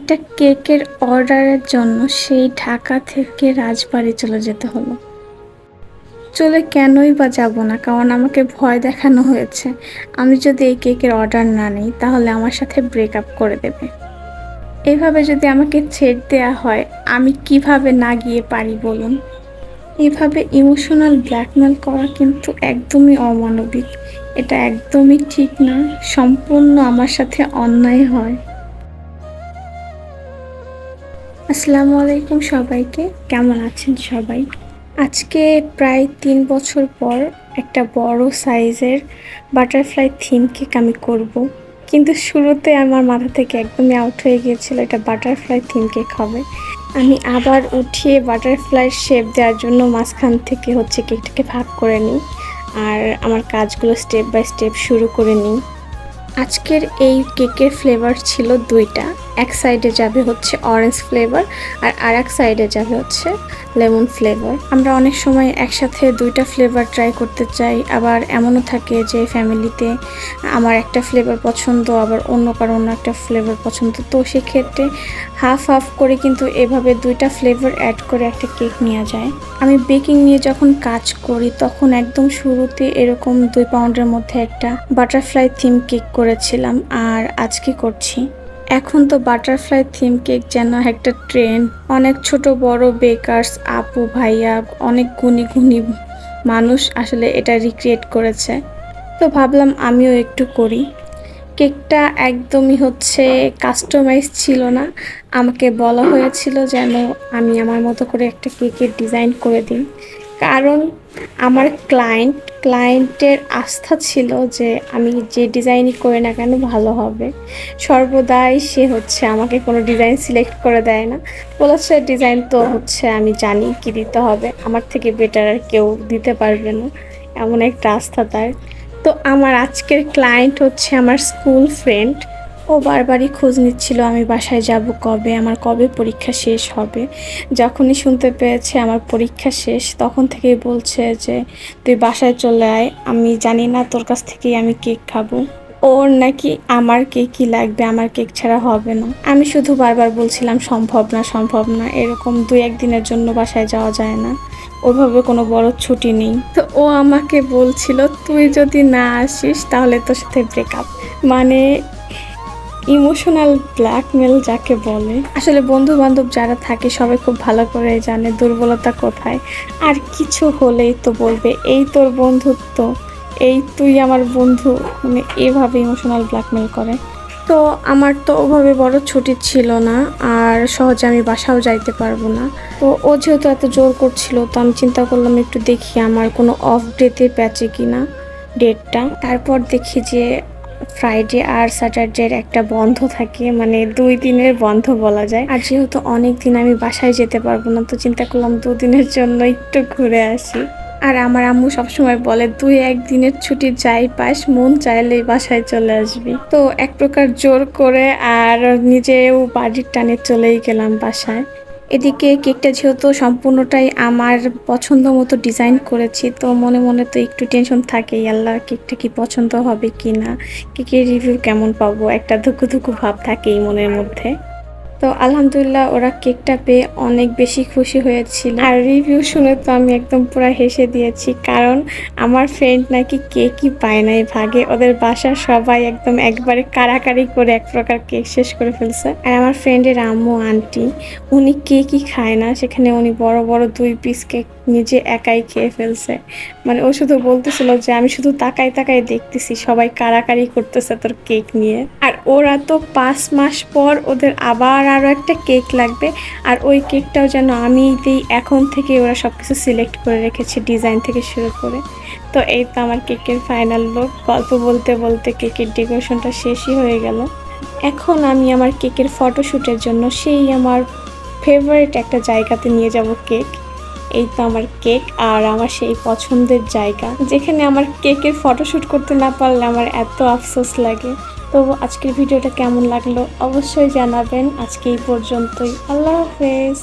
একটা কেকের অর্ডারের জন্য সেই ঢাকা থেকে রাজবাড়ী চলে যেতে হলো। চলে কেনই বা যাব না, কারণ আমাকে ভয় দেখানো হয়েছে আমি যদি এই কেকের অর্ডার না নিই তাহলে আমার সাথে ব্রেকআপ করে দেবে। এভাবে যদি আমাকে ছেড় দেওয়া হয় আমি কিভাবে না গিয়ে পারি বলুন। এভাবে ইমোশনাল ব্ল্যাকমেল করা কিন্তু একদমই অমানবিক। এটা একদমই ঠিক না, সম্পূর্ণ আমার সাথে অন্যায় হয়। আসসালামু আলাইকুম সবাইকে, কেমন আছেন সবাই? আজকে প্রায় ৩ বছর পর একটা বড় সাইজের বাটারফ্লাই থিম কেক আমি করব। কিন্তু শুরুতে আমার মাথা থেকে একদমই আউট হয়ে গিয়েছিল এটা বাটারফ্লাই থিম কেক হবে। আমি আবার উঠিয়ে বাটারফ্লাই শেপ দেওয়ার জন্য মাঝখান থেকে কেকটাকে ভাগ করে নিই আর আমার কাজগুলো স্টেপ বাই স্টেপ শুরু করে নিই। আজকের এই কেকের ফ্লেভার ছিল ২টা। এক সাইডে যাবে হচ্ছে অরেঞ্জ ফ্লেভার আর আরেক সাইডে যাবে হচ্ছে লেমন ফ্লেভার। আমরা অনেক সময় একসাথে ২টা ফ্লেভার ট্রাই করতে চাই, আবার এমনও থাকে যে ফ্যামিলিতে আমার একটা ফ্লেভার পছন্দ আবার অন্য কারো অন্য একটা ফ্লেভার পছন্দ, তো সেক্ষেত্রে হাফ হাফ করে কিন্তু এভাবে ২টা ফ্লেভার অ্যাড করে একটা কেক নেওয়া যায়। আমি বেকিং নিয়ে যখন কাজ করি তখন একদম শুরুতে এরকম ২ পাউন্ডের মধ্যে একটা বাটারফ্লাই থিম কেক করেছিলাম আর আজকে করছি। এখন তো বাটারফ্লাই থিম কেক যেন একটা ট্রেন্ড। অনেক ছোট বড় বেকারস আপু ভাইয়া অনেক গুণী গুণী মানুষ আসলে এটা রিক্রিয়েট করেছে, তো ভাবলাম আমিও একটু করি। কেকটা একদমই কাস্টমাইজ ছিল না, আমাকে বলা হয়েছিল যেন আমি আমার মতো করে একটা কেকের ডিজাইন করে দিই, কারণ আমার ক্লায়েন্টের আস্থা ছিল যে আমি যে ডিজাইনই করি না কেন ভালো হবে। সর্বদাই সে আমাকে কোনো ডিজাইন সিলেক্ট করে দেয় না, বলেছে ডিজাইন তো আমি জানি কি দিতে হবে, আমার থেকে বেটার আর কেউ দিতে পারবে না, এমন একটা আস্থা তার। তো আমার আজকের ক্লায়েন্ট আমার স্কুল ফ্রেন্ড। ও বারবারই খোঁজ নিচ্ছিল আমি বাসায় যাব কবে, আমার কবে পরীক্ষা শেষ হবে। যখনই শুনতে পেয়েছে আমার পরীক্ষা শেষ তখন থেকেই বলছে যে তুই বাসায় চলে আয়, আমি জানি না তোর কাছ থেকেই আমি কেক খাবো। ওর নাকি আমার কেকই লাগবে, আমার কেক ছাড়া হবে না। আমি শুধু বারবার বলছিলাম সম্ভব না সম্ভব না, এরকম ২-১ দিনের জন্য বাসায় যাওয়া যায় না, ওইভাবে কোনো বড় ছুটি নেই। তো ও আমাকে বলছিল তুই যদি না আসিস তাহলে তোর সাথে ব্রেকআপ। মানে ইমোশনাল ব্ল্যাকমেল যাকে বলে। আসলে বন্ধু বান্ধব যারা থাকে সবাই খুব ভালো করে জানে দুর্বলতা কোথায়, আর কিছু হলেই তো বলবে এই তোর বন্ধুত্ব, এই তুই আমার বন্ধু, মানে এভাবে ইমোশনাল ব্ল্যাকমেল করে। তো আমার তো ওভাবে বড় ছুটি ছিল না আর সহজে আমি বাসাও যাইতে পারবো না। তো ও যেহেতু এত জোর করছিল তো আমি চিন্তা করলাম একটু দেখি আমার কোনো অফ ডেতে প্যাচে কিনা ডেটটা। তারপর দেখি যে ফ্রাইডে আর স্যাটারডের একটা বন্ধ থাকে, মানে ২ দিনের বন্ধ বলা যায়। আর যেহেতু অনেক দিন আমি বাসায় যেতে পারবো না তো চিন্তা করলাম ২ দিনের জন্য একটু ঘুরে আসি। আর আমার আম্মু সবসময় বলে তুই ১ দিনের ছুটি যাই পাস মন চাইলেই বাসায় চলে আসবি। তো এক প্রকার জোর করে আর নিজেও বাড়ির টানে চলেই গেলাম বাসায়। এদিকে কেকটা যেহেতু সম্পূর্ণটাই আমার পছন্দ মতো ডিজাইন করেছি তো মনে মনে তো একটু টেনশন থাকেই, আল্লাহ কেকটা কি পছন্দ হবে কি না, কেকের রিভিউ কেমন পাবো, একটা ধুকু ধুকু ভাব থাকেই মনের মধ্যে। তো আলহামদুলিল্লাহ ওরা কেকটা পেয়ে অনেক বেশি খুশি হয়েছিল আর রিভিউ শুনে তো আমি একদম পুরো হেসে দিয়েছি, কারণ আমার ফ্রেন্ড নাকি কেকই পায় নাই ভাগে, ওদের বাসার সবাই একদম একবারে কাড়াকাড়ি করে এক প্রকার কেক শেষ করে ফেলছে। আর আমার ফ্রেন্ডের আম্মু আন্টি উনি কেকই খায় না, সেখানে উনি বড় বড় ২ পিস কেক নিজে একাই খেয়ে ফেলছে। মানে ও শুধু বলতেছিল যে আমি শুধু তাকাই তাকাই দেখতেছি সবাই কাড়াকাড়ি করতেছে তোর কেক নিয়ে। আর ওরা তো ৫ মাস পর ওদের আবার আরও একটা কেক লাগবে, আর ওই কেকটাও যেন আমি দিই, এখন থেকে ওরা সব কিছু সিলেক্ট করে রেখেছে ডিজাইন থেকে শুরু করে। তো এই তো আমার কেকের ফাইনাল লুক। গল্প বলতে বলতে কেকের ডেকোরেশনটা শেষই হয়ে গেল। এখন আমি আমার কেকের ফটোশ্যুটের জন্য সেই আমার ফেভারিট একটা জায়গাতে নিয়ে যাব কেক। এই তো আমার কেক আর আমার সেই পছন্দের জায়গা, যেখানে আমার কেকের ফটোশ্যুট করতে না পারলে আমার এত আফসোস লাগে। তো আজকের ভিডিওটা কেমন লাগলো অবশ্যই জানাবেন। আজকে এই পর্যন্তই, আল্লাহ হাফেজ।